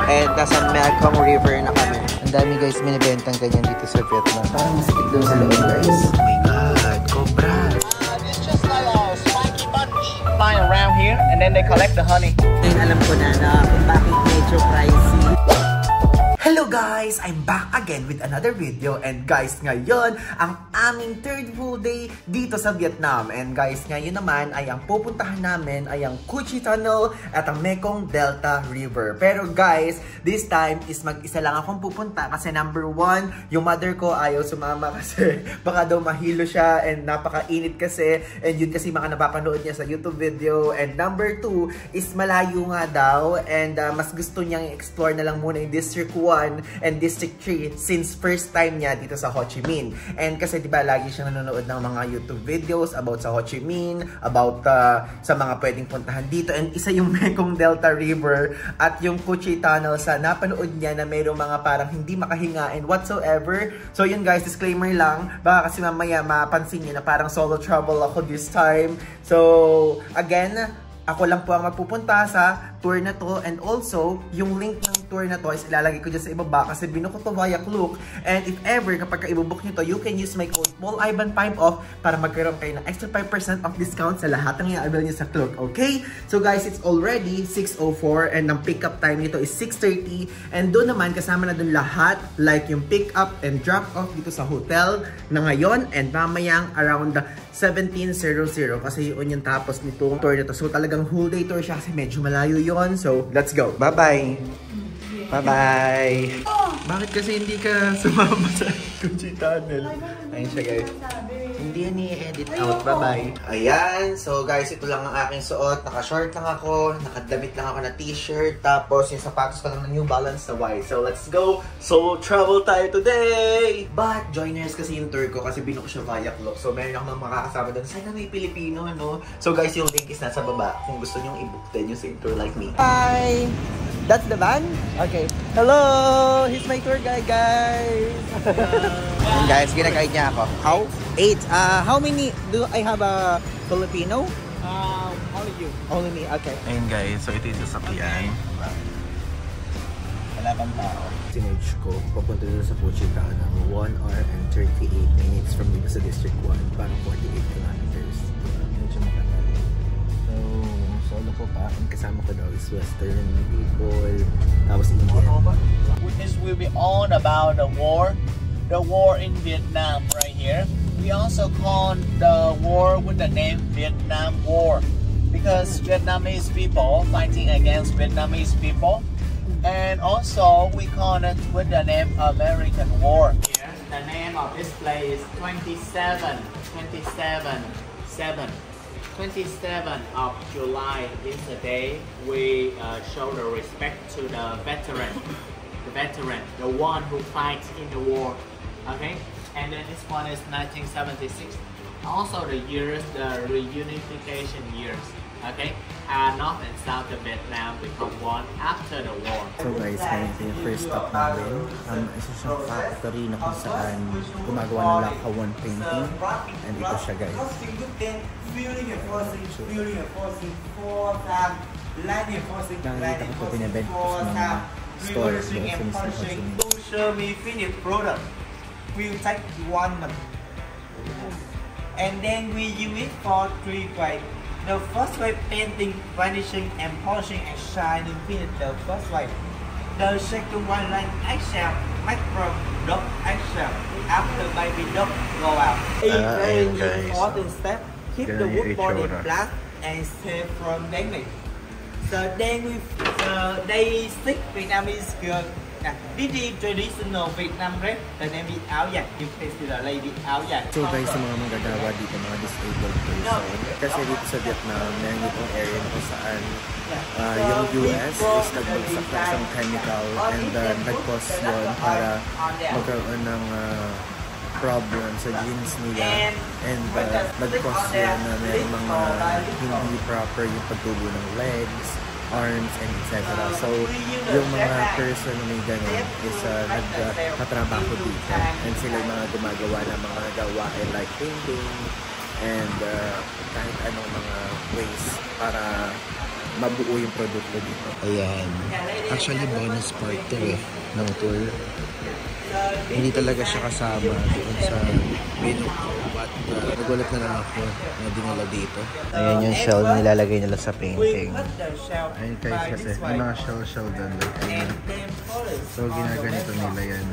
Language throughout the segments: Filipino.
And nasa Mekong River na kami. Ang dami guys binibentang ganyan dito sa Vietnam. Parang masakit daw sa loob guys. Oh my god, cobra. It's just like a spiky monkey flying around here and then they collect the honey. Ngayon alam ko na kung bakit medyo pricey. Hello guys! I'm back again with another video. And guys, ngayon, ang aming third full day dito sa Vietnam. And guys, ngayon naman ay ang pupuntahan namin ay ang Cu Chi Tunnel at ang Mekong Delta River. Pero guys, this time is mag-isa lang akong pupunta kasi number one, yung mother ko ayaw sumama kasi baka daw mahilo siya and napakainit kasi. And yun kasi mga napapanood niya sa YouTube video. And number two is malayo nga daw and mas gusto niyang i-explore na lang muna yung District 1 and District 3 since first time niya dito sa Ho Chi Minh. And kasi diba lagi siyang nanonood ng mga YouTube videos about sa Ho Chi Minh, about sa mga pwedeng puntahan dito. And isa yung Mekong Delta River at yung Cu Chi Tunnel sa napanood niya na mayroong mga parang hindi makahinga and whatsoever. So yun guys, disclaimer lang. Baka kasi mamaya mapansin niyo na parang solo travel ako this time. So again, ako lang po ang magpupunta sa tour na to and also yung link ng tour na to is ilalagay ko dyan sa ibaba kasi binuko to via Klook. And if ever kapag ibubook nyo to, you can use my code PaulIvan5OFF para magkaroon kayo ng extra 5% of discount sa lahat ng i-avail nyo sa Klook. Okay? So guys, it's already 6:04 and ang pick up time nito is 6:30 and doon naman kasama na doon lahat like yung pick up and drop off dito sa hotel na ngayon and mamayang around 17:00 kasi yun yung tapos nitong tour nito. So talagang whole day tour siya kasi medyo malayo yon. So let's go. Bye-bye. Bye-bye. Bakit kasi hindi ka sumama sa Cu Chi Tunnel? Ayun siya guys. Hindi yan i-edit out. Bye-bye. Ayan. So guys, ito lang ang aking suot. Naka-short lang ako. Nakadamit lang ako na t-shirt. Tapos yung sapatos ko lang na New Balance na white. So let's go. Solo travel tayo today. But joiners kasi yung tour ko kasi binuko siya via Klook. So meron ako makakasama doon. Sana may Pilipino, no? So guys, yung link is nasa baba. Kung gusto nyo i-book din yung same tour like me. Hi! That's the van? Okay. Hello! He's my tour guide, guys! And guys, gina-guide niya ako. How? 8. How many do I have a Filipino? Only you. Only me, okay. Ayun guys, so ito yung sasakyan. Wala pang tao. Sinerge ko, papunta dito sa Cu Chi Tunnel. 1 hour and 38 minutes from dito sa District 1. Parang 48 kilometers. Medyo matagal. So, solo ko pa. Ang kasama ko daw is Western people. Tapos Indian. This will be all about the war. The war in Vietnam right here. We also call the war with the name Vietnam War because Vietnamese people fighting against Vietnamese people. And also we call it with the name American War. Yes, the name of this place is 27 of July is the day we show the respect to the veteran. The one who fights in the war. Okay, and then this one is 1976. Also the years, the reunification years. Okay, North and South of Vietnam become one after the war. So guys, ito yung first stop namin. Isa siyang factory na kung saan gumagawa ng lakawan painting. And ito siya guys. Nakikita ko ito pinabent ko sa mga store doon sa Mr. Ho Chi Minh. Show me finished product. We'll take 1 month. And then we use it for 3 ways. The first way, painting, varnishing, and polishing and shining finish. The first way. The second one, like eggshell, micro dot eggshell. After baby dot go out. It's very important step. Keep the wood body flat and safe from damage. So then they stick Vietnamese girl. This is traditional Vietnam dress. The name is áo dài. You can see the lady áo dài. So guys, sa mga manggagawa dito, mga disabled person, kasi dito sa Vietnam, meron ditong area na kung saan yung US is nagbagsak ng isang chemical and nag-cause yun para magkaroon ng problem sa genes nila and nag-cause yun na may mga hindi proper yung pagtubo ng legs, arms, and etc. So, yung mga person na may ganun is nagtatrabaho dito and sila yung mga gumagawa ng mga gawain like painting and kahit anong mga ways para mabuo yung produkto dito. Ayan. Actually, bonus part to ng tour. Hindi talaga siya kasama doon sa menu. But nagulat na lang ako na dinala dito. Ayan yung shell na nilalagay nila sa painting. Ayan guys, kasi may mga shell doon. So ginaganito nila yan.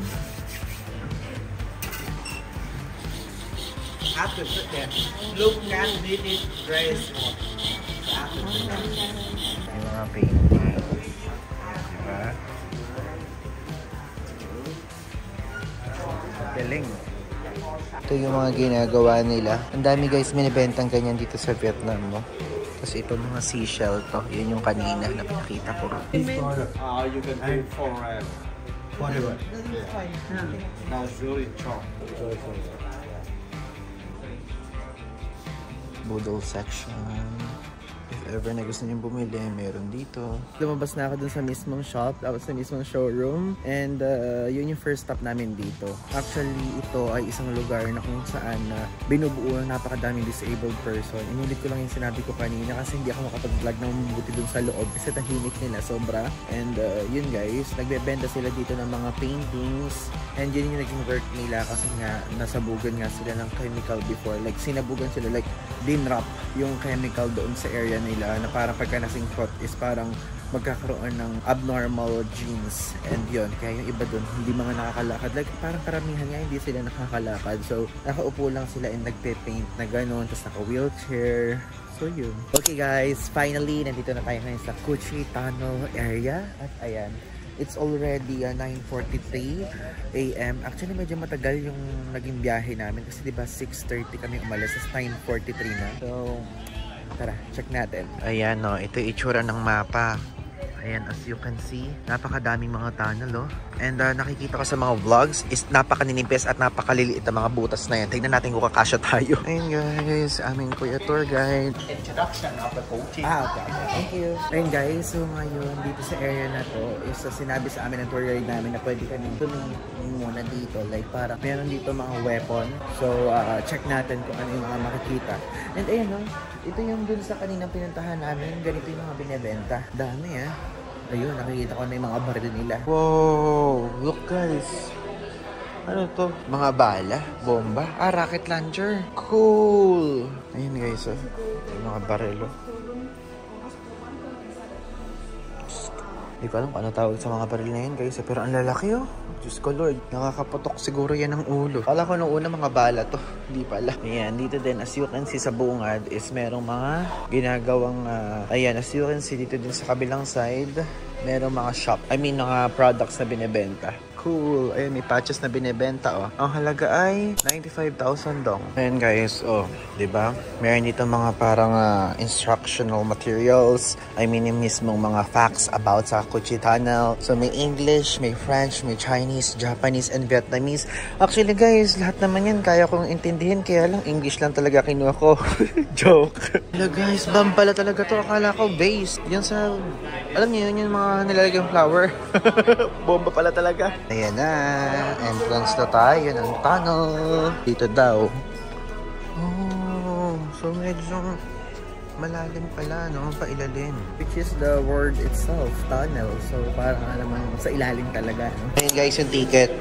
After put that, look at this dress. Yung mga painting. Diba? Galing. Ito yung mga ginagawa nila. Ang dami guys minibentang ganyan dito sa Vietnam, no? Kasi ito mga seashell to. Yun yung kanina na pinakita ko. You can do it forever. Forever? Now it's really strong. Budol section. If ever na gusto nyo bumili, meron dito. Lumabas na ako dun sa mismong shop, tapos sa mismong showroom. And yun yung first stop namin dito. Actually, ito ay isang lugar na kung saan binubuo ng napakadaming disabled person. Inulit ko lang yung sinabi ko kanina kasi hindi ako makapag-vlog ng mabuti dun sa loob kasi tahimik nila sobra. And yun guys, nagbebenta sila dito ng mga paintings. And yun yung naging work nila kasi nga nasabugan nga sila ng chemical before. Like sinabugan sila, like dinrap yung chemical doon sa area nila na parang pagka nasingkot is parang magkakaroon ng abnormal genes. And yun, kaya yung iba doon hindi mga nakakalakad. Like parang karamihan nga hindi sila nakakalakad. So nakaupo lang sila and nagpe-paint na gano'n. Tapos naka-wheelchair. So yun. Okay guys, finally nandito na tayo ngayon sa Cu Chi Tunnel area. At ayan, it's already 9:43 AM. Actually, medyo matagal yung naging biyahe namin kasi diba 6:30 kami umalis. It's 9:43 na. So, tara, check natin. Ayan no, ito yung itsura ng mapa. Ayan, as you can see, napakadaming mga tunnel, oh. And nakikita ko sa mga vlogs is napakaninipis at napakaliliit ang mga butas na yan. Tignan natin kung kakasya tayo. Ayun guys, aming kuya tour guide. Introduction of the coaching. Okay. Thank you. Ayun guys, so ngayon dito sa area na to is sinabi sa amin ng tour guide namin na pwede kami tumingin muna dito. Like parang meron dito mga weapon. So check natin kung ano yung mga makikita. And ayun no, ito yung dun sa kaninang pinuntahan namin. Ganito yung mga binibenta. Dami Ayun, nakikita ko na yung mga baril nila. Wow! Look guys! Ano to? Mga bala? Bomba? Rocket launcher? Cool! Ayun guys, yung mga baril, Hindi ko alam kung ano tawag sa mga baril na yun guys. Pero ang lalaki Diyos ko Lord, nakakaputok siguro yan ng ulo. Kala ko nung una mga bala to. Hindi pala. Ayan, dito din as you can see sa bungad is merong mga ginagawang ayan, as you can see dito din sa kabilang side, merong mga shop. I mean, mga products na binibenta. Cool. Ayan, may patches na binibenta, Ang halaga ay 95,000 dong. Ayan guys, diba? Meron dito mga parang instructional materials. I mean, yung mismong mga facts about sa Cu Chi Tunnel. So, may English, may French, may Chinese, Japanese, and Vietnamese. Actually guys, lahat naman yan kaya kong intindihin. Kaya lang, English lang talaga kinuha ko. Joke. Hello guys, bomb pala talaga to. Akala ko based. Yan sa, alam niyo yun, yung mga nilalagyan flower. Bomba pala talaga. Ayan na, entrance na tayo ng tunnel. Dito daw. Oh, so medyo malalim pala, no? Pailalim. Which is the word itself, tunnel. So parang naman sa ilalim talaga, no? Ayan guys, yung ticket.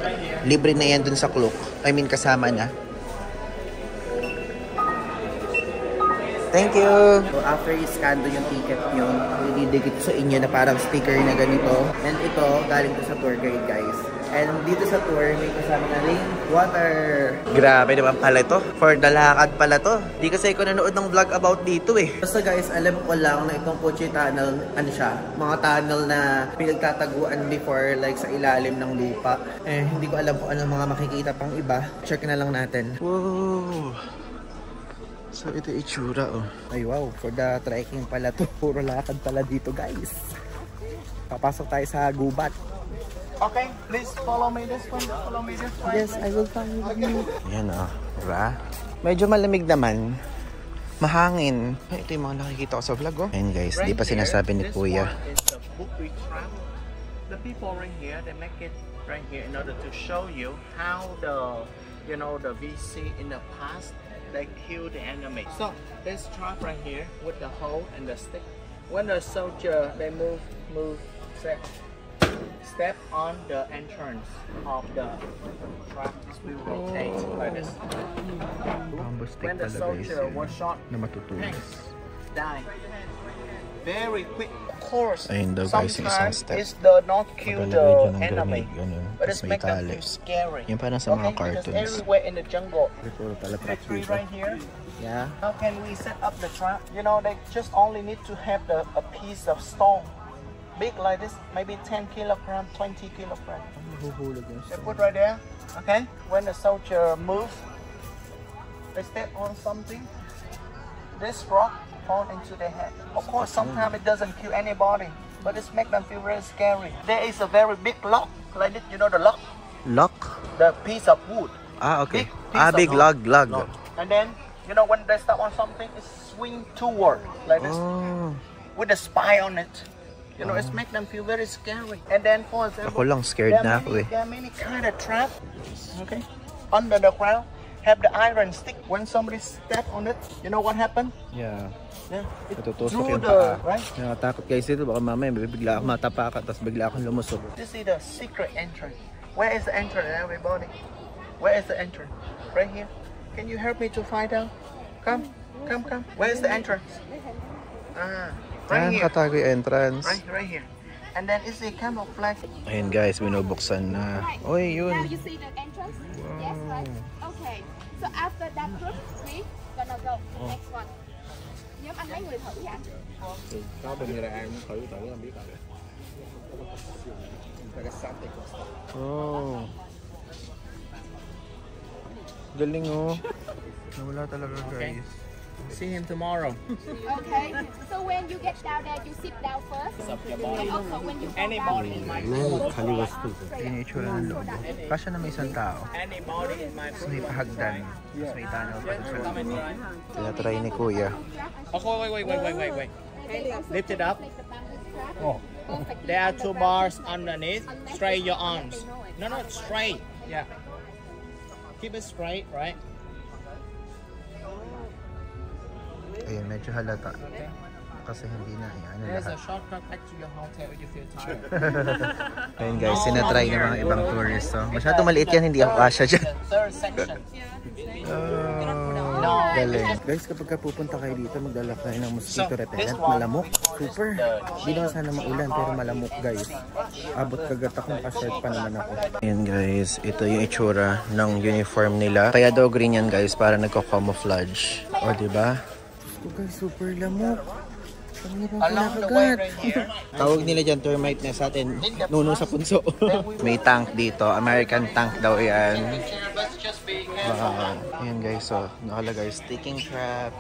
Libre na yan dun sa Klook. I mean, kasama na. Thank you! So after i-scan do yung ticket nyo, ididikit sa inyo na parang sticker na ganito. And ito, galing to sa tour guide guys. And dito sa tour, may kasama na ring water. Grabe naman pala ito. For the lakad pala to. Di kasi ako nanood ng vlog about dito Basta guys, alam ko lang na itong Cu Chi Tunnel, ano siya, mga tunnel na pinagtataguan before like sa ilalim ng lupa. Hindi ko alam kung ano mga makikita pang iba. Check na lang natin. Wow! So ito itsura Ay wow, for the trekking pala to. Puro lakad pala dito guys. Papasok tayo sa gubat. Okay, please follow me this one. Follow me this one. Yes, I will follow you. Ayan diba? Medyo malamig naman. Mahangin. Ito yung mga nakikita ko sa vlog Ayan guys, di pa sinasabi ni Kuya. The people right here, they make it right here in order to show you how the, the VC in the past, they kill the enemy. So, this trap right here with the hole and the stick. when the soldier they move, step on the entrance of the trap, it will rotate like this. When the soldier was shot, tanks die very quick. Of course, sometimes it does not kill the enemy, but it makes them feel scary. Okay, because everywhere in the jungle, the tree right here. Yeah. How can we set up the trap? You know, they just only need to have a piece of stone, big like this, maybe 10 kilogram, 20 kilogram. They put right there. Okay. When the soldier moves, they step on something. This rock fall into their head. Of course, sometimes it doesn't kill anybody, but it makes them feel very scary. There is a very big lock like this. You know the lock? Lock? The piece of wood. Ah, okay. Big log. And then, you know, when they step on something, it swing toward like this with a spy on it. You know, it makes them feel very scary. And then, for example, Ako lang scared na ako eh. there are many kind of trap. Okay, under the ground, have the iron stick. When somebody step on it, you know what happened? Yeah. Yeah, it Natutusok drew yung paa. right? Nakatakot guys dito. Baka mamaya bigla ako matapakan tapos bigla akong lumusok. This is the secret entrance. Where is the entrance, everybody? Where is the entrance? Right here. Can you help me to find out? Come. Where is the entrance? Right here. Nakatago yung entrance. Right here. And then is the camouflage. Ayun guys, binubuksan na. Oy, yun. Now you see the entrance? Yes, right? Okay. So after that group, we gonna go next one. Nhóm anh mấy người thử vậy? Có bên người ai muốn thử làm biết rồi. Oh. Galing oh. Nawala talaga guys. See him tomorrow. Okay. So when you get down there, you sit down first. And also when you go Anybody in down, my Yun yung itsura ng loob. Kasya na may isang tao. Anybody in my Tapos may pahagdan. Tapos may tunnel pa sa Come and try. Tinatry ni Kuya. Okay, wait. Lift it up. take the bamboo strap. There are two bars underneath. Straight your arms. No, straight. Yeah. Keep it straight, right? Ayun, medyo halata. Kasi hindi na ano There's a lahat. shortcut back to your hotel if you feel tired. Ayun guys, sinatry ng mga ibang tourists. Oh. Masyado maliit yan, hindi ako kasya dyan. The third section. Galing. Guys, kapag pupunta kayo dito, magdala kayo ng mosquito repellent. Malamok. Super. Hindi naman sana maulan, pero malamok guys. Abot kagat akong ka-short pa naman ako. Ayan guys, ito yung itsura ng uniform nila. Kaya daw green yan guys, para nagko-camouflage. O diba? Ito guys, super lamok. Along the way right here. Tawag nila dyan termite na sa atin, nuno sa punso. May tank dito, American tank daw yan. Let's just be Wow. Ayan guys, so nakalagay sticking trap.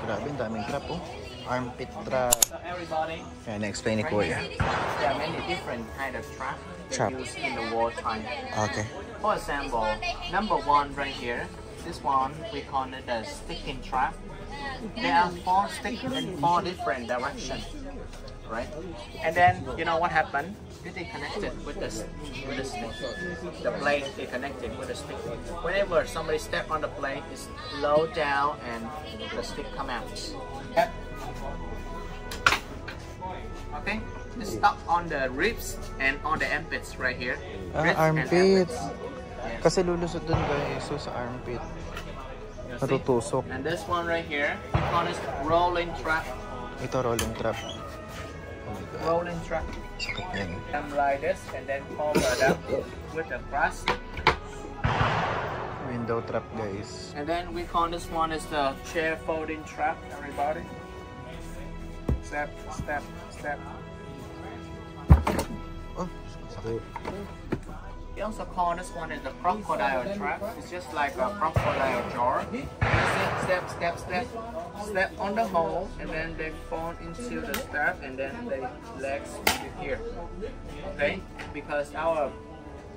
Grabe, ang daming trap oh. Armpit trap. So everybody, Ayan, na-explain ni Kuya. there are many different kind of trap Trap. used in the war time. Okay. For example, number one right here. This one we call it a sticking trap. There are 4 sticks in 4 different directions, right? And then you know what happened? It is connected with the stick. The blade is connected with the stick. Whenever somebody step on the blade, it's low down and the stick come out. Yep. Okay, it's stuck on the ribs and on the armpits right here. Ribs and Armpits. Yes. Kasi lulusot dun guys, so sa armpit. You see? Natutusok. And this one right here, we call it rolling trap. Ito rolling trap. Oh my God. Rolling trap. Sakit yan. Come like this and then cover that with the crust. Window trap guys. And then we call this one is the chair folding trap, everybody. Step. Oh, sakit. We also call this one is the crocodile trap. It's just like a crocodile jar. Step on the hole and then they fall into the step and then the legs here. Okay? Because our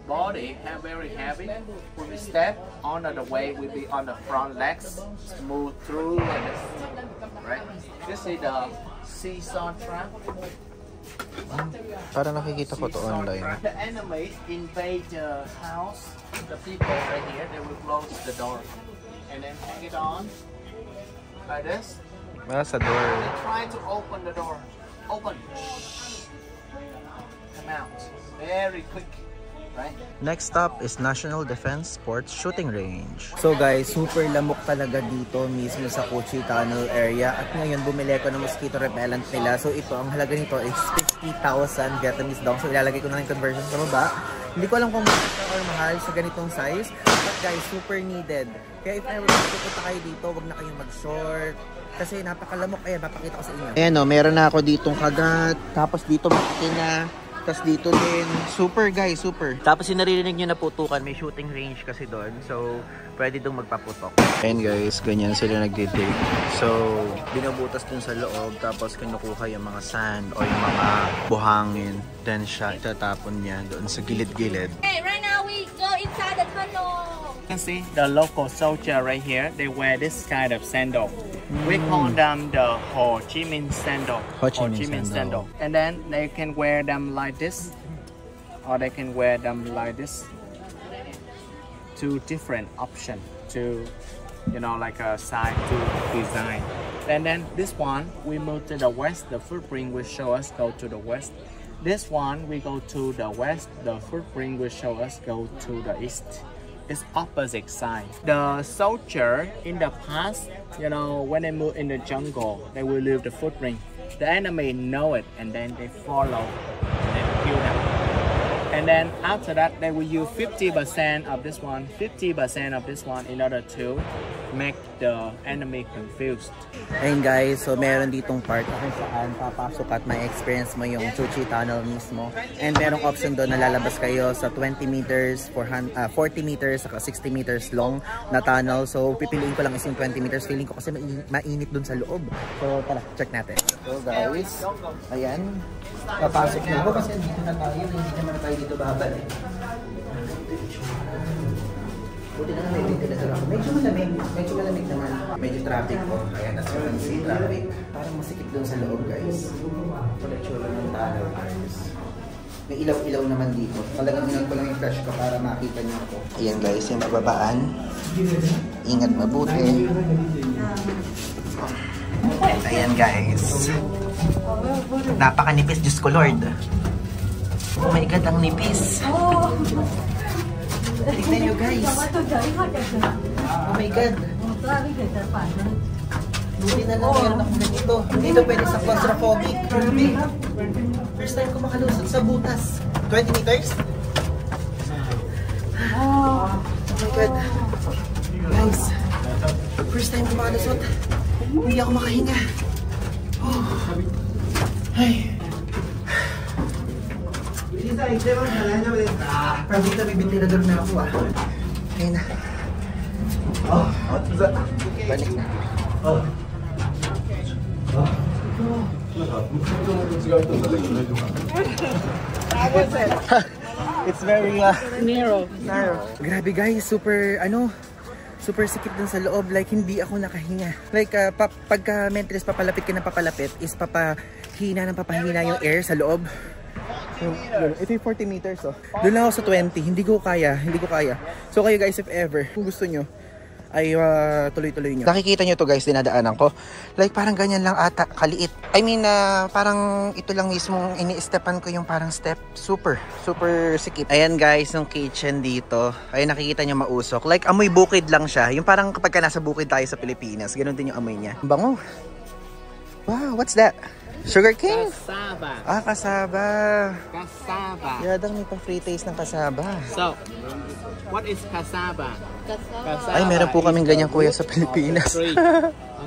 body have very heavy. When we step on the way, we be on the front legs, move through like this. Right? This is the seesaw trap. Para nakikita ko to online. The enemies invade the house. The people right here, they will close the door and then hang it on like this. Sa door. Try to open the door. Open. Come out. Very quick. Right? Next stop is National Defense Sports Shooting Range. So guys, super lamok talaga dito mismo sa Kochi Tunnel area. At ngayon bumili ko ng mosquito repellent nila. So ito, ang halaga nito is 50,000 Vietnamese dong. So ilalagay ko na yung conversion sa baba. Hindi ko alam kung mahal or mahal sa ganitong size. But guys, super needed. Kaya if ever pupunta kayo dito, huwag na kayong mag-short. Kasi napakalamok. Ayan, papakita ko sa inyo. Ayan o, meron na ako ditong kagat. Tapos dito makikina. Tapos dito din, super guys, super. Tapos yung naririnig nyo na putukan, may shooting range kasi doon. So, pwede dong magpaputok. And guys, ganyan sila nagdidig. So, binubutas dun sa loob, tapos kinukuha yung mga sand o yung mga buhangin. Then siya, itatapon niya doon sa gilid-gilid. Okay, right now we go inside the tunnel. You can see the local soldier right here. They wear this kind of sandal. We call them the Ho Chi Minh sandal. Ho Chi Minh sandal. And then they can wear them like this, or they can wear them like this. Two different options to, you know, like a side to design. And then this one we move to the west. The footprint will show us go to the west. This one we go to the west. The footprint will show us go to the east. It's opposite side. The soldier in the past, you know, when they move in the jungle, they will leave the footprint. The enemy know it, and then they follow and then kill them. And then after that, they will use 50% of this one, 50% of this one in order to make the enemy confused. Ayun guys, so meron ditong part kung saan papasok at may experience mo yung Chu Chi Tunnel mismo. And merong option doon na lalabas kayo sa 20 meters, 40 meters, saka 60 meters long na tunnel. So pipiliin ko lang is yung 20 meters. Feeling ko kasi mainit doon sa loob. So tara, check natin. So guys, ayan. Papasok na ako kasi dito na tayo. Hindi naman na tayo dito babalik. Buti na may ventilator ako. Medyo malamig naman. Medyo traffic po. Ayan, as you can see, traffic. Parang masikip doon sa loob, guys. Kolektsura ng tunnel, guys. May ilaw-ilaw naman dito. Talagang inag ko lang yung flash ko para makita niyo ako. Ayan guys, yung bababaan. Ingat mabuti. Ayan guys. Napakanipis, Diyos ko Lord. Oh my God, ang nipis. Tignan nyo guys. Oh my God. Buti na lang meron akong ganito. Hindi ito pwede sa claustrophobic. First time ko makalusot sa butas. 20 meters? Oh my God. Guys, first time ko makalusot. Hindi ako makahinga. Ay. Probably na may ventilador na ako ah. Ayun na. Balik na. It's very narrow. Grabe guys, super super sikip dun sa loob, like hindi ako nakahinga. Like pagka mentres papalapit ka na papalapit is papahina yung air sa loob. Ito yung 40 meters oh. Doon lang ako sa 20, hindi ko kaya. So kayo guys, if ever kung gusto nyo ay tuloy-tuloy nyo. Nakikita nyo to guys, dinadaanan ko. Like parang ganyan lang ata, kaliit. I mean, parang ito lang mismo ini-stepan ko yung parang step. Super sikip. Ayan guys, yung kitchen dito. Ay nakikita nyo mausok. Like amoy bukid lang siya. Yung parang kapag ka nasa bukid tayo sa Pilipinas, ganun din yung amoy niya. Bango. Wow, what's that? Sugar cane? Cassava. Cassava. Cassava. Yadang may pa-free taste ng cassava. So, what is cassava? Cassava. Ay, meron po kaming ganyan kuya sa Pilipinas.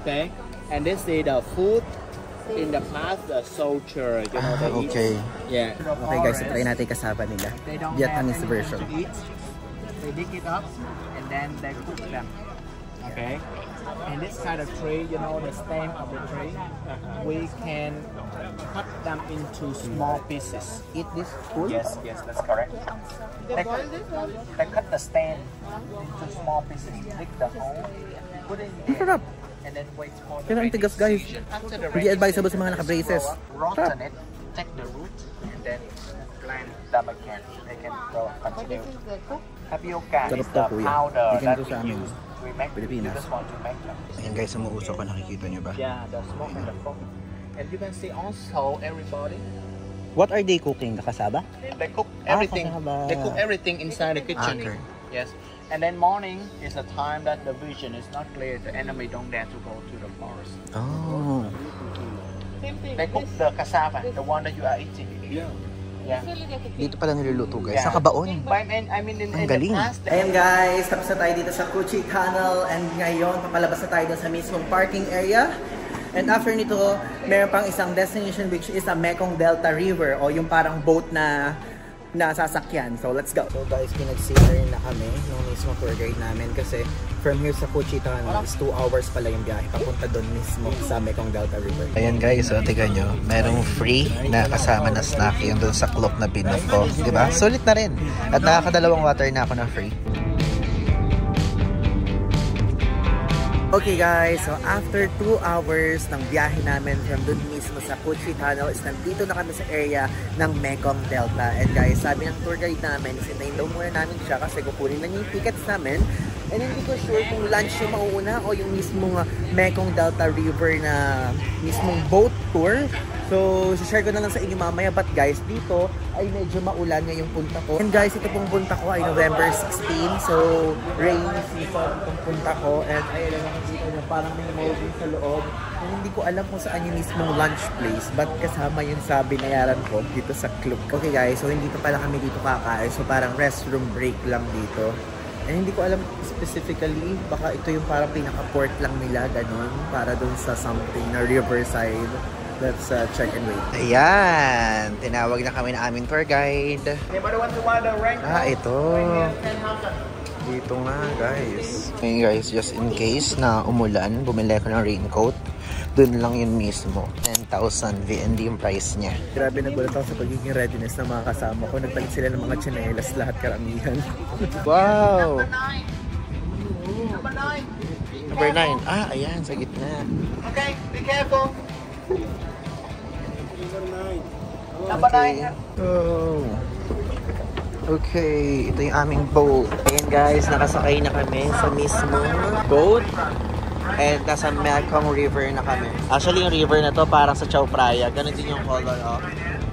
Okay. And this is the food in the past, the soldier, you know, they okay. Yeah. Okay guys, so try natin yung cassava nila. Vietnamese version. They dig it up and then they cook them. Okay. And this kind of tree, you know, the stem of the tree, we can cut them into small pieces. Eat this full? Yes, that's correct. They cut the stem into small pieces, dig the hole, put it in there, and then wait for the rainy season. After the rainy advisable sa mga naka-braces. Rotten it, take the root, and then plant them again. They can go continue. Tapioca is the powder that we use we make. Pilipinas. You just want to make them. Ayan guys, umuusok ko. Nakikita nyo ba? Yeah, the smoke and the fog. And you can see also everybody. What are they cooking? Kasaba? They cook everything. kasaba. They cook everything inside the kitchen. Okay. Yes. And then morning is the time that the vision is not clear. The enemy don't dare to go to the forest. Oh. Same thing. They cook the cassava, the one that you are eating. Yeah. Dito pala niluluto guys. Yeah. Sa Kabaon. But I mean in Ang the galing. past. Ayan guys, tapos na tayo dito sa Cuchi Tunnel. And ngayon, papalabas na tayo dun sa mismong parking area. And after nito, meron pang isang destination which is a Mekong Delta River o yung parang boat na sasakyan. So let's go. So guys, pinag-seater na kami nung mismo tour guide namin kasi from here sa Cuchi Tunnel is 2 hours pala yung biyahe papunta doon mismo sa Mekong Delta River. Ayan guys, so tignan nyo, merong free na kasama na snack yung doon sa clock na binook ko. Diba? Sulit na rin. At nakakadalawang water na ako na free. Okay guys, so after 2 hours ng biyahe namin from dun mismo sa Cuchi Tunnel is nandito na kami sa area ng Mekong Delta. And guys, sabi ng tour guide namin, sintayin daw muna namin siya kasi kukunin na yung tickets namin. And hindi ko sure kung lunch yung mauuna o yung mismong Mekong Delta River na mismong boat tour. So, share ko na lang sa inyo mamaya. But guys, dito ay medyo maulan ngayong punta ko. And guys, ito pong punta ko ay November 16. So, rainy season itong punta ko. And ayun lang nakikita nyo, parang may molding sa loob. And hindi ko alam kung saan yung mismong lunch place. But kasama yun sa binayaran ko dito sa club. Okay guys, so hindi pa pala kami dito kakain. So, parang restroom break lang dito. And hindi ko alam specifically, baka ito yung parang pinaka-port lang nila, ganun. Para dun sa something na riverside. Let's check and wait. Ayan! Tinawag na kami na aming tour guide. Anybody want to buy the raincoat? Ito. Dito nga guys. Okay guys, just in case na umulan, bumili ako ng raincoat. Doon lang yun mismo. 10,000 VND yung price niya. Grabe, nagulat ako sa pagiging readiness ng mga kasama ko. Nagpalit sila ng mga tsinelas, lahat karamihan. Wow! Number 9. Number 9. Ah, ayan, sa gitna. Okay, be careful. Number 9. Oh. Okay, ito yung aming boat. Ayan guys, nakasakay na kami sa mismong boat. And nasa Mekong River na kami. Actually, yung river na to parang sa Chao Phraya. Ganun din yung color, oh.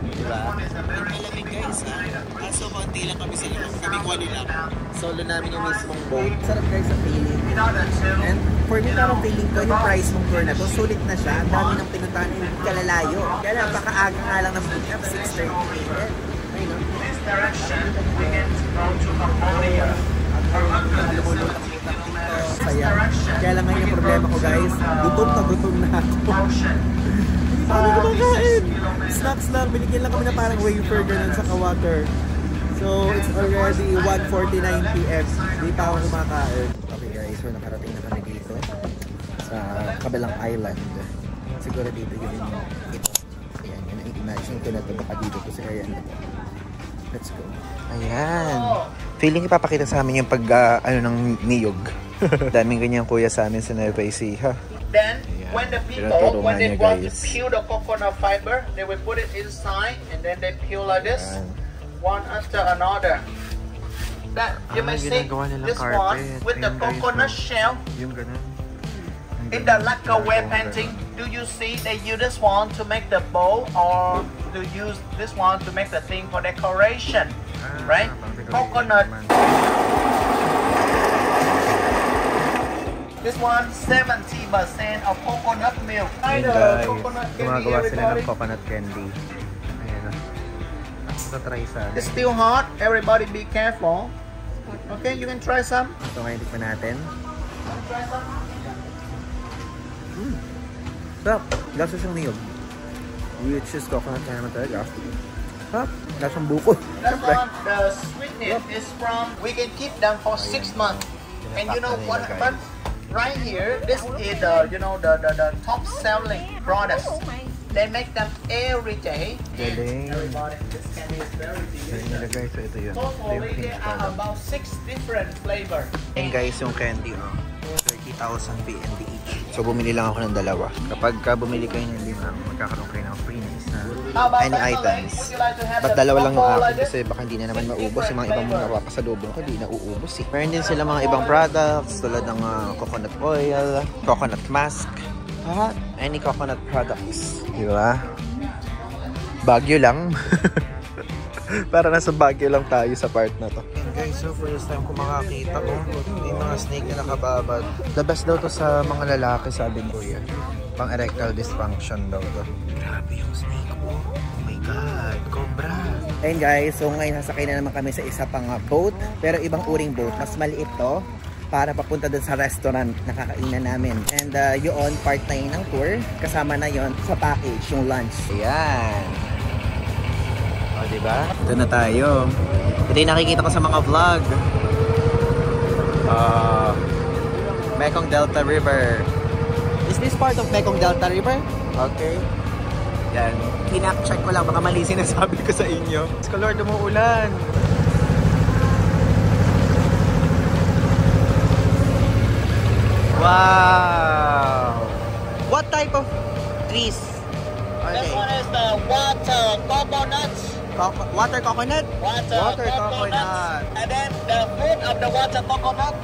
Diba? And malamig guys, ha? Kaso konti lang kami sila. Kami kwali lang. Solo namin yung mismong boat. Sarap guys sa feeling. And for me, parang feeling ko yung price mong tour na to, sulit na siya. Ang dami ng pinuntahan, hindi ka lalayo. Kaya lang, baka aga nga lang ng boot up, 6:30 p.m. Ayun, no? This direction, we can go to Cambodia. Saya. Kaya lang ngayon yung problema ko guys, gutom na ako. Hindi ko kumakain. Snacks lang, binigyan lang kami na parang wafer ganun sa kawater. So it's already 1:49 p.m. Hindi pa ako kumakain. Okay guys, so nakarating na kami dito sa kabilang island. Siguro dito yun ito. Ayan, yun imagine ko na ito baka dito ko sa area na ito. Let's go. Ayan. Feeling ipapakita sa amin yung pag ano ng niyog. Daming ganyan kuya sa amin sa Nueva Ecija. Then, when the people, when they want to peel the coconut fiber, they will put it inside and then they peel like this, one after another. That you may see this one with the coconut shell. Yung ganun. In the lacquerware painting, do you see they use this one to make the bowl or to use this one to make the thing for decoration, right? Coconut. This one 70% of coconut milk. Guys, gumagawa sila ng coconut candy. Ayan o. Try sa It's still hot. Everybody be careful. Okay, you can try some. Ito ngayon tikman natin. Sarap. Lasa siyang niyog. Which is coconut na naman talaga. Sarap. Lasang buko. That one, the sweetness is from, we can keep them for 6 months. And you know what happens? Right here, this is the, you know, the top selling products. They make them every day. Galing. Everybody, this candy is very delicious. Guys, so ito yun. Totally, there are about 6 different flavors. And guys, yung candy, 30,000 PND each. So, bumili lang ako ng dalawa. Kapag bumili kayo ng 5, magkakaroon kayo ng free na isa. any items. But dalawa lang yung akin kasi baka hindi na naman maubos. Yung mga ibang mga papasalubong ko, di na uubos eh. Meron din sila mga ibang products tulad ng coconut oil, coconut mask, any coconut products. Diba? Baguio lang. Para nasa Baguio lang tayo sa part na to. And guys, so first time ko makakita ko yung mga snake na nakababad. The best daw to sa mga lalaki, sabi ko yan. Pang erectile dysfunction daw to. Grabe yung snake po. Oh my god, cobra. And guys, so ngayon nasakay na naman kami sa isa pang boat. Pero ibang uring boat. Mas maliit to. Para papunta dun sa restaurant na kakainan namin. And yun, part na yun ng tour. Kasama na yun sa package, yung lunch. Ayan. O, diba? Ito na tayo. Ito yung nakikita ko sa mga vlog. Mekong Delta River. Is this part of Mekong Delta River? Okay. Yan. Kinak-check ko lang. Baka mali sinasabi ko sa inyo. Lord, umuulan. Wow! What type of trees? Okay. This one is the water coconuts. Water coconut? Water coconut. And then the fruit of the water coconut,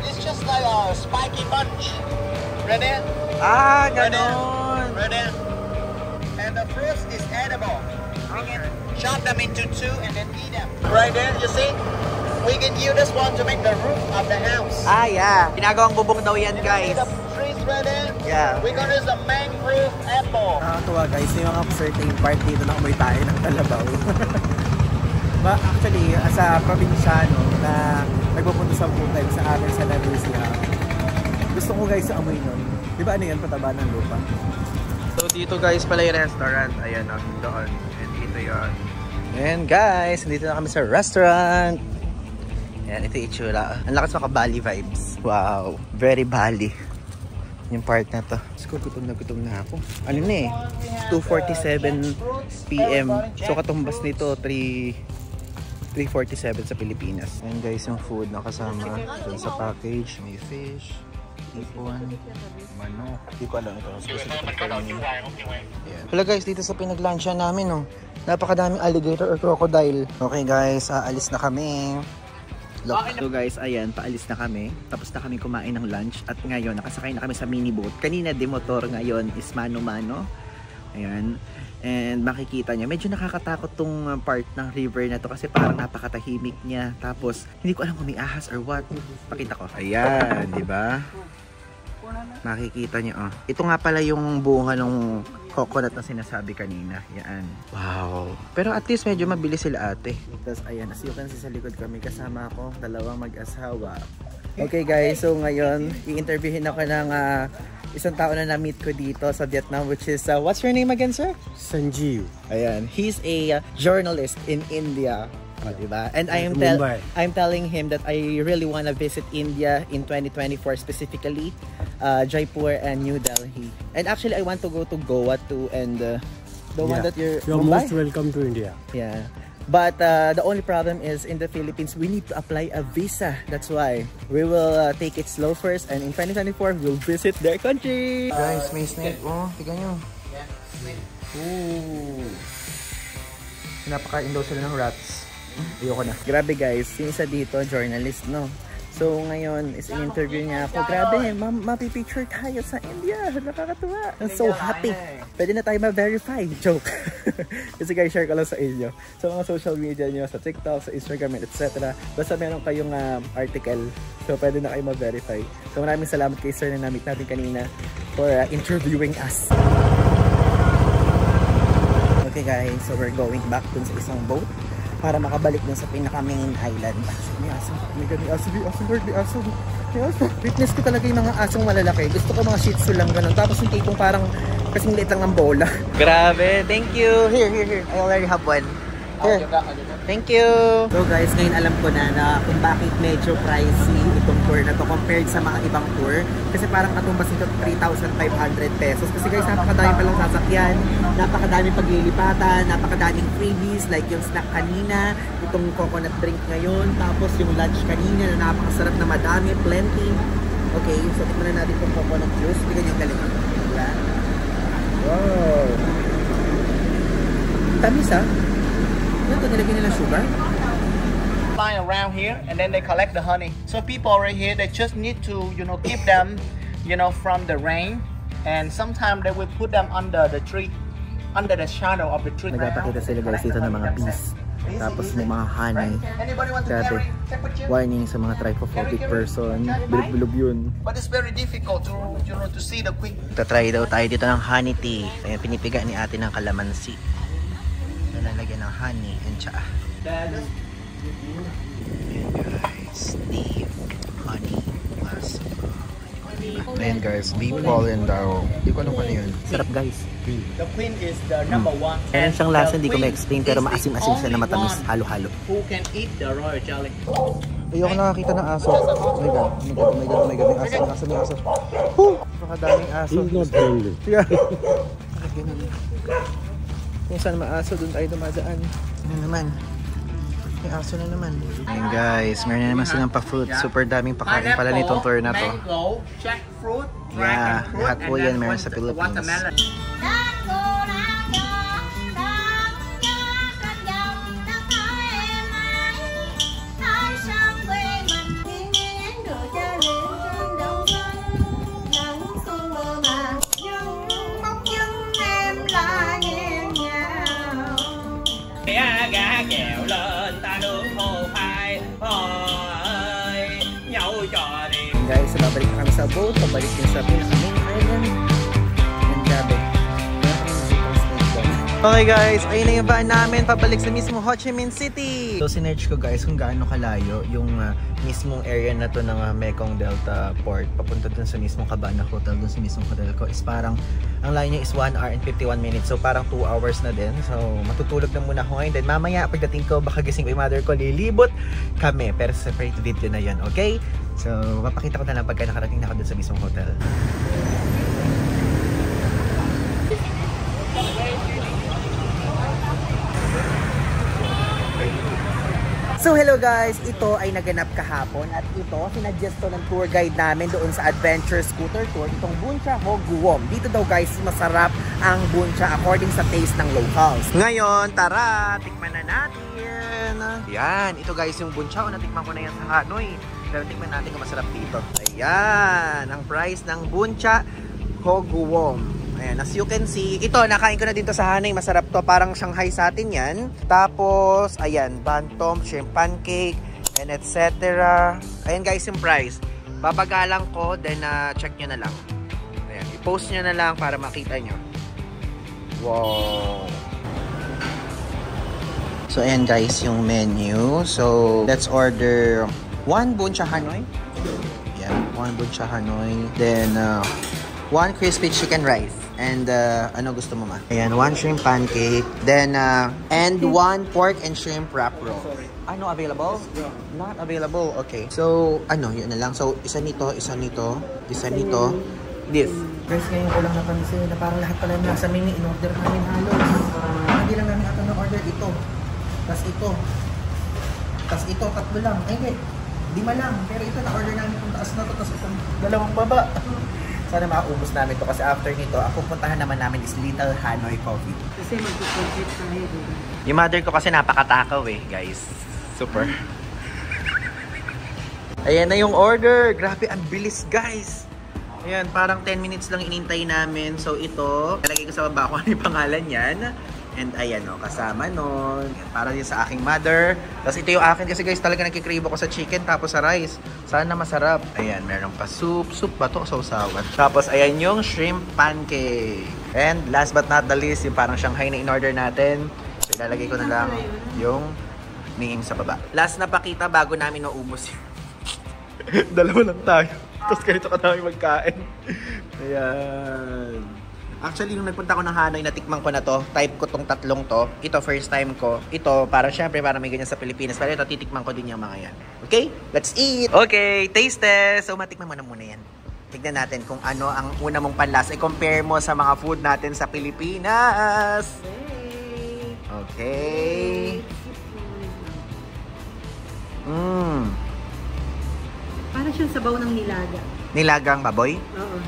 it's just like a spiky bunch. Ready? Ah, ganon. Ready? And the fruits is edible. We can chop them into two and then eat them. Right there, you see? We can use this one to make the roof of the house. Ah, yeah. Ginagawang bubong daw yan, guys. The trees ready? Yeah. We're gonna use the mangrove apple. Nakakatuwa, guys. Yung mga certain part dito na amoy tayo ng kalabaw. Actually, as a probinsyano na nagpupunta sa bukay sa amin sa Nevesia, gusto ko guys sa amoy nun. Di ba ano yan? Pataba ng lupa. So dito guys pala yung restaurant. Ayan o, doon. And dito yun. And guys, dito na kami sa restaurant. Ayan, ito yung itsura. Ang lakas maka Bali vibes. Wow, very Bali. Yung part na to. Gutom na ako. Ano na eh? 2:47 PM. So katumbas nito 3:47 sa Pilipinas. And guys, yung food na kasama dun sa package. May fish, ipon, manok. Hindi ko alam ito. Specific term. Hello guys, dito sa pinaglansya namin, oh. Napakadaming alligator or crocodile. Okay guys, aalis na kami. So guys, ayan, paalis na kami. Tapos na kami kumain ng lunch. At ngayon, nakasakay na kami sa mini boat. Kanina di motor, ngayon is mano-mano. Ayan. And makikita niya, medyo nakakatakot tong part ng river na to kasi parang napakatahimik niya. Tapos, hindi ko alam kung may ahas or what. Pakita ko. Ayan, di ba? Makikita niyo, oh. Ito nga pala yung bunga ng coconut na sinasabi kanina. Yan. Wow. Pero at least medyo mabilis sila ate. Tapos ayan, as you can see sa likod kami, kasama ako, dalawang mag-asawa. Okay guys, so ngayon, i-interviewin ako ng isang tao na na-meet ko dito sa Vietnam, which is, what's your name again, sir? Sanjeev. Ayan. He's a journalist in India. Oh, diba? And I'm telling him that I really want to visit India in 2024, specifically Jaipur and New Delhi. And actually I want to go to Goa too, and the one that you're most welcome to India. Yeah. But the only problem is in the Philippines we need to apply a visa. That's why we will take it slow first, and in 2024 we'll visit their country. Guys, may snake. Oh, tignan nyo. Ooh. Napakain daw sila ng rats. Ayoko na. Grabe guys, yung isa dito, journalist, no? So ngayon is in-interview niya ako. Grabe, mapipicture tayo sa India. Nakakatuwa. I'm so happy. Pwede na tayo ma-verify. Joke. Kasi guys, share ko lang sa inyo. Sa mga social media niyo, sa TikTok, sa Instagram, etc. Basta meron kayong article. So pwede na kayo ma-verify. So maraming salamat kay sir na na-meet natin kanina for interviewing us. Okay guys, so we're going back dun sa isang boat para makabalik dun sa pinaka-main island. May aso. May aso. Witness ko talaga yung mga asong malalaki. Gusto ko mga shih tzu lang ganun. Tapos yung tipong parang kasing liit lang ng bola. Grabe. Thank you. Here. I already have one. Here. Thank you. So guys, ngayon alam ko na kung bakit medyo pricey itong tour na to compared sa mga ibang tour. Kasi parang katumbas nito 3,500 pesos. Kasi guys, napakadami palang sasakyan, napakadami paglilipatan, napakadaming freebies like yung snack kanina, itong coconut drink ngayon, tapos yung lunch kanina na napakasarap na madami, plenty. Okay, so tikman na natin itong coconut juice. Tignan yung galing. Wow! Tamis ah. Ano ito? Nilagyan nila sugar? Flying around here and then they collect the honey. So people right here, they just need to, you know, keep them, you know, from the rain. And sometimes they will put them under the tree, under the shadow of the tree. Nagpapakita sila guys dito ng mga bees. Tapos may mga honey. Dati, warning sa mga trypophobic person. Bilog-bilog yun. But it's very difficult to, you know, to see the queen. Tatry daw tayo dito ng honey tea. Ayan, pinipiga ni ate ng kalamansi. Nalalagyan ng honey and tsaa. Ayan guys, tea, honey, plus Ayan guys, bee pollen daw. Hindi ko alam kung ano yun. sarap guys. The queen is the number one. Meron siyang lasa, hindi ko The queen ma-explain, pero is the maasim-asim siya na only matamis, one halo-halo. Who can eat the royal jelly? Ayoko nakakita ng aso. Oh my god, oh my god, oh my god, may aso, may aso. Napakadaming aso. He's not friendly. Yeah. Kung saan maaso, doon tayo dumadaan. Ano naman? May aso na naman. Ayan guys, meron na naman silang pa-fruit. Super daming pakain pala nitong tour na to. Mango, jackfruit, Yeah, dragon fruit, lahat po and yan then meron sa Philippines. watermelon. Guys, babalik na kami sa boat. Pabalik din sa pinaka-main island. Yan, grabe. Okay guys, ayun na yung van namin. Pabalik sa mismo Ho Chi Minh City. So sinerch ko guys kung gaano kalayo yung mismong area na to ng Mekong Delta Port. Papunta dun sa mismong Cabana Hotel. Dun sa mismong hotel ko is parang ang layo niya is 1 hour and 51 minutes. So parang 2 hours na din. So matutulog na muna ako ngayon. Then mamaya pagdating ko baka gising ko yung mother ko. Lilibot kami. Pero separate video na yan. Okay? So papakita ko na lang pagka nakarating na ako dun sa mismong hotel. So hello guys, ito ay naganap kahapon at ito sinuggest to ng tour guide namin doon sa adventure scooter tour, itong Buncha Ho Guom. Dito daw guys masarap ang buncha according sa taste ng locals. Ngayon, tara, tikman na natin. Yan, ito guys yung buncha, o natikman ko na yan sa Hanoi. Pero tikman natin kung masarap dito. Ayan, ang price ng Buncha Ho Guom. Ayan, as you can see, ito, nakain ko na dito sa Hanoi. Masarap to, parang Shanghai sa atin yan. Tapos, ayan, bantom, shrimp pancake, and etc. Ayan guys, yung price. Babagalang ko, then check nyo na lang. Ayan, i-post nyo na lang para makita nyo. Wow! So, ayan guys, yung menu. So, let's order 1 Buncha Hanoi. Ayan, 1 Buncha Hanoi. Then, 1 crispy chicken rice. And ano gusto mo ma? Ayan, 1 shrimp pancake. Then, and 1 pork and shrimp wrap roll. Ano available? Not available. Okay. So, ano, yun na lang. So, isa nito, isa nito, isa nito. This. Guys, ngayon ko lang napansin na parang lahat pala nasa menu in-order namin halos. Hindi lang namin ito na-order ito. Tapos ito. Tapos ito, tatlo lang. Ay, hindi. 5 lang. Pero ito, na-order namin itong taas na ito. Tapos itong dalawang baba. Sana makaubos namin to kasi after nito, ang pupuntahan naman namin is Little Hanoi Coffee. Kasi mag-concentrate tayo, diba? Yung mother ko kasi napakatakaw eh, guys. Super. Ayan na yung order. Grabe, ang bilis guys. Ayan, parang 10 minutes lang inintay namin. So ito, nalagay ko sa baba kung ano yung pangalan yan. And ayan o, kasama nun. Para din sa aking mother. Tapos ito yung akin kasi guys, talaga nagkikrave ako sa chicken tapos sa rice. Sana masarap. Ayan, meron pa soup. Soup ba to? Sausawan. Tapos ayan yung shrimp pancake. And last but not the least, yung parang Shanghai na in-order natin. So ilalagay ko na lang yung name sa baba. Last na pakita bago namin naubos yun. Dalawa lang tayo. Tapos ganito kadami magkain. Ayan. Actually, nung nagpunta ko ng Hanoi, natikman ko na to. Type ko tong tatlong to. Ito, first time ko. Ito, parang syempre, parang may ganyan sa Pilipinas. Pero ito, titikman ko din yung mga yan. Okay? Let's eat! Okay, taste test! So, matikman mo na muna yan. Tignan natin kung ano ang una mong panlasa. I-compare mo sa mga food natin sa Pilipinas. Okay. Parang siyang sabaw ng nilaga. Nilagang baboy? Oo.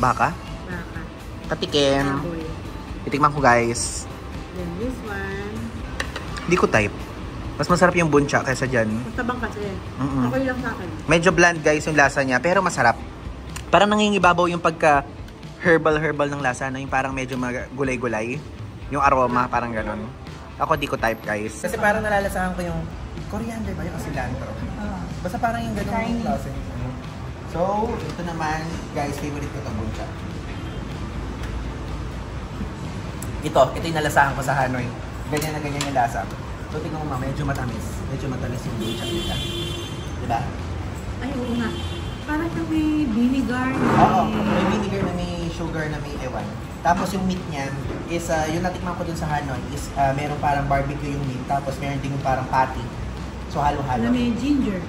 Baka? Baka. Patikim. Baboy. Titikman ko guys. Then this one. Hindi ko type. Mas masarap yung buncha kaysa dyan. Masabang kasi. Mm-mm. Okay lang sa akin. Medyo bland guys yung lasa niya, pero masarap. Parang nangingibabaw yung pagka herbal ng lasa, na yung parang medyo gulay-gulay. Yung aroma, parang ganon. Ako di ko type guys. Kasi parang nalalasahan ko yung coriander ba yung cilantro. Basta parang yung ganun yung lasa. So, ito naman guys, favorite ko itong buncha. Ito yung nalasahan ko sa Hanoi. Ganyan na ganyan yung lasa. So, tingnan mo medyo matamis. Medyo matamis yung buncha nila. Diba? Ay, oo nga. Parang siyang may vinegar. Oo, may vinegar na may sugar na may ewan. Tapos yung meat niyan is, yung natikman ko dun sa Hanoi is, meron parang barbecue yung meat. Tapos meron din yung parang patty. So, halo-halo. Na may ginger.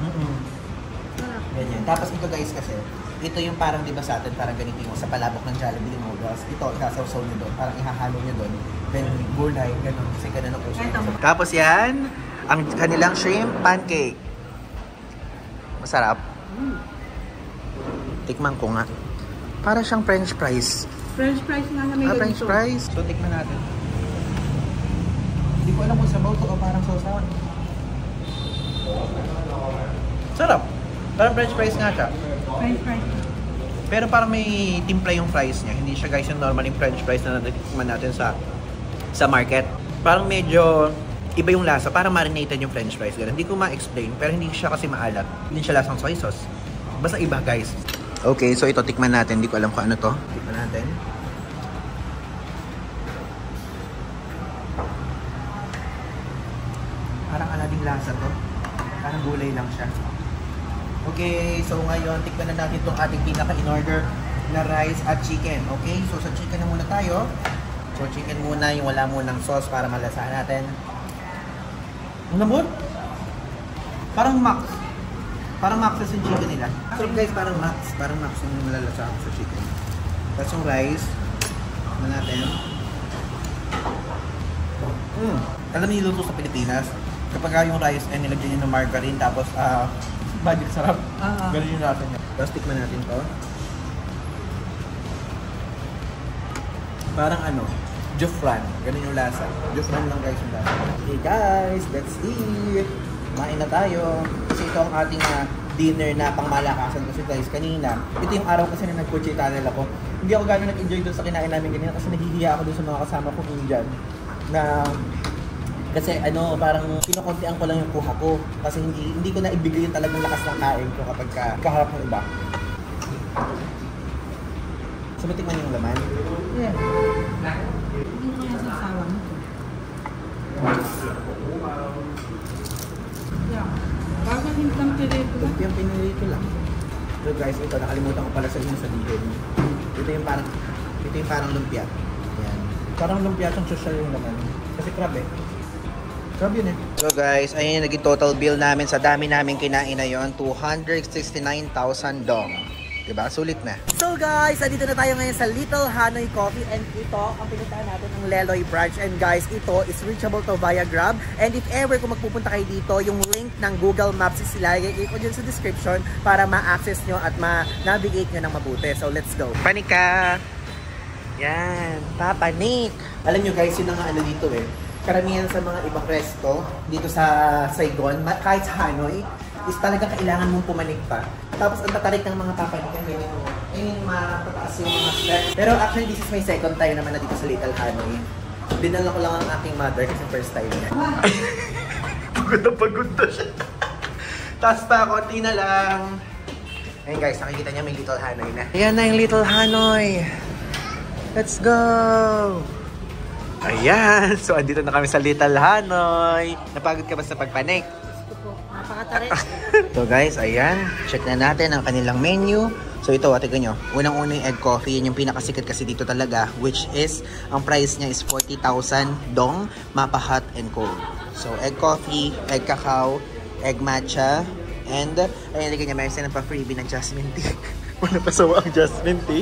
Sarap. Ganyan. Tapos ito guys kasi, ito yung parang diba sa atin, parang ganito yung sa palabok ng Jollibee noodles. Ito, isasaw-saw nyo doon. Parang ihahalo nyo doon. Then, gulay, ganun. Kasi ganun ang puso. Tapos yan, ang kanilang shrimp pancake. Masarap. Tikman ko nga. Para siyang french fries. French fries nga na may ganito. French fries. So, tikman natin. Hindi ko alam kung sabaw to o parang sausawan. Sarap. Parang french fries nga siya. French fries. Pero parang may timpla yung fries niya. Hindi siya guys yung normal yung french fries na natikman natin sa market. Parang medyo iba yung lasa. Parang marinated yung french fries. Ganun. Hindi ko ma-explain. Pero hindi siya kasi maalat. Hindi siya lasang soy sauce. Basta iba guys. Okay, so ito tikman natin. Hindi ko alam kung ano to. Tikman natin. Parang alading lasa to. Parang gulay lang siya. Okay, so ngayon, tikman na natin itong ating pinaka-in-order na rice at chicken. Okay, so sa chicken na muna tayo. So chicken muna, yung wala munang sauce para malasahan natin. Ang lambot? Parang max. Parang max yung chicken nila. So guys, parang max yung malalasahan sa chicken. Tapos yung rice, tikman natin. Alam niyo luto sa Pilipinas, kapag yung rice ay nilagyan niyo ng margarine tapos magic sarap. Ganun yung lasa niya. Tapos tikman natin to. Parang ano, Jufran. Ganun yung lasa. Jufran lang guys yung lasa. Okay guys, let's eat! Kumain na tayo. Kasi ito ang ating dinner na pangmalakasan. Kasi guys, kanina, ito yung araw kasi na nag-coaching tunnel ako. Hindi ako gano'n nag-enjoy doon sa kinain namin kanina kasi nahihiya ako doon sa mga kasama ko Indian. Na kasi ano, parang kinukontian ko lang yung kuha ko. Kasi hindi ko na ibigay yung talagang lakas ng kain ko kapag kaharap ng iba. So, matikman yung laman? Yeah. Hindi ko kaya sasawa mo. Yeah. Parang yung pinirito lang. Yung pinirito lang. So guys, ito, nakalimutan ko pala sa inyo sabihin. Ito yung parang lumpia. Ayan. Parang lumpia siyang social yung laman. Kasi crab eh. Grabe yun eh. So guys, ayun yung naging total bill namin sa dami namin kinain na yun. 269,000 dong. Diba? Sulit na. So guys, andito na tayo ngayon sa Little Hanoi Coffee. And ito, ang pinuntahan natin ng Leloy branch. And guys, ito is reachable to via Grab. And if ever kung magpupunta kayo dito, yung link ng Google Maps is ilalagay ko dyan sa description para ma-access nyo at ma-navigate nyo ng mabuti. So let's go. Panika! Yan, papanik! Alam nyo guys, yun ang ano dito eh. Karamihan sa mga ibang resto dito sa Saigon, kahit sa Hanoi, is talagang kailangan mong pumanik pa. Tapos ang tatarik ng mga papanikan, yung matataas yung mga steps. Pero actually, this is my second time naman na dito sa Little Hanoi. Dinala ko lang ang aking mother kasi first time niya. Pagod na siya. Tapos pa, konti na lang. Ayun guys, nakikita niya may Little Hanoi na. Ayan na yung Little Hanoi. Let's go! Ayan! So, andito na kami sa Little Hanoi. Napagod ka ba sa pagpanik? Gusto po. Napakatarik. So guys, ayan. Check na natin ang kanilang menu. So ito, tignan nyo. Unang-una yung egg coffee. Yan yung pinakasikat kasi dito talaga. Which is, ang price niya is 40,000 dong. Mapa hot and cold. So, egg coffee, egg cacao, egg matcha. And, ayan, tignan nyo. Mayroon silang pa freebie ng jasmine tea. Wala pa sawa ang jasmine tea.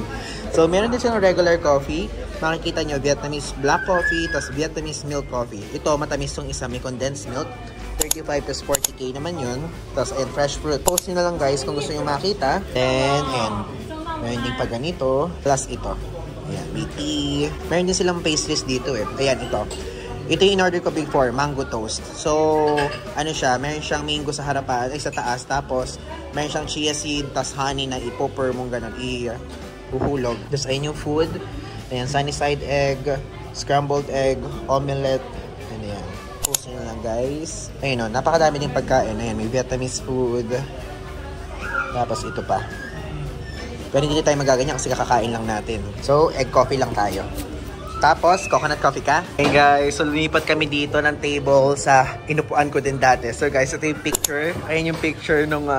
So, meron din silang regular coffee. Makikita nyo, Vietnamese black coffee, tapos Vietnamese milk coffee. Ito, matamis yung isa, may condensed milk. 35 to 40k naman yun. Tapos, and fresh fruit. Post nyo na lang guys kung gusto nyo makita. Then, and meron din pa ganito. Plus ito. Ayan, BT. Meron din silang pastries dito eh. Ayan, ito. Ito yung in-order ko before, mango toast. So, ano siya, meron siyang mango sa harapan, ay sa taas, tapos meron siyang chia seed, tas honey na ipopper mong ganun, ihuhulog. Tapos ayun yung food. Ayan, sunny side egg, scrambled egg, omelette, and ayan. Post nyo lang guys. Ayun o, napakadami din pagkain. Ayan, may Vietnamese food. Tapos ito pa. Pero hindi tayo magaganyan kasi kakakain lang natin. So, egg coffee lang tayo. Tapos, coconut coffee ka? Hey guys, so lumipat kami dito ng table sa inupuan ko din dati. So guys, ito yung picture. Ayan yung picture nung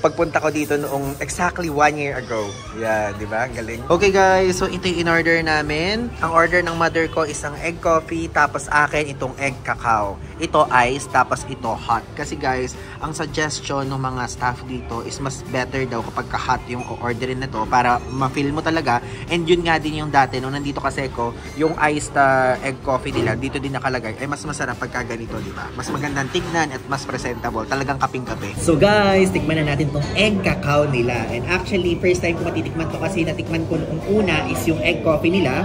pagpunta ko dito noong exactly 1 year ago. Yeah, di ba? Galing. Okay guys, so ito yung in-order namin. Ang order ng mother ko isang egg coffee, tapos akin itong egg cacao. Ito ice, tapos ito hot. Kasi guys, ang suggestion ng mga staff dito is mas better daw kapag hot yung orderin na to para ma-feel mo talaga. And yun nga din yung dati, nung nandito kasi ko, yung iced egg coffee nila, dito din nakalagay, ay mas masarap pagka ganito, di ba? Mas magandang tignan at mas presentable. Talagang kaping-kape. So guys, tikman na natin tong egg cacao nila. And actually, first time ko matitikman to kasi natikman ko noong una is yung egg coffee nila.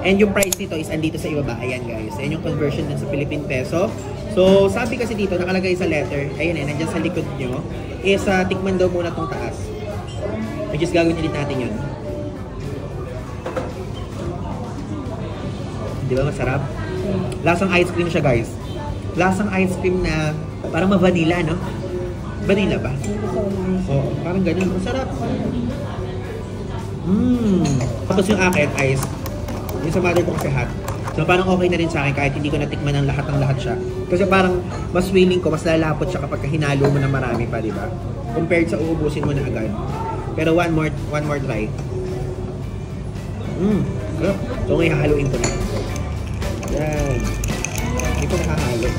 And yung price nito is andito sa ibaba. Ayan guys. Ayan yung conversion din sa Philippine peso. So, sabi kasi dito, nakalagay sa letter, ayan eh, nandyan sa likod nyo, is tikman daw muna tong taas. Which is gagawin ulit natin yun. Di ba masarap? Lasang ice cream siya guys. Lasang ice cream na parang ma-vanilla, no? Vanilla ba? Oo, parang ganun. Masarap. Tapos yung akin, ice. Yung sa mother ko kasi hot. So parang okay na rin sa akin kahit hindi ko natikman ng lahat siya. Kasi parang mas feeling ko, mas lalapot siya kapag hinalo mo na marami pa, di ba? Compared sa uubusin mo na agad. Pero one more try. So ngayon hahaluin ko na. Yan. Hindi ko nakahalo.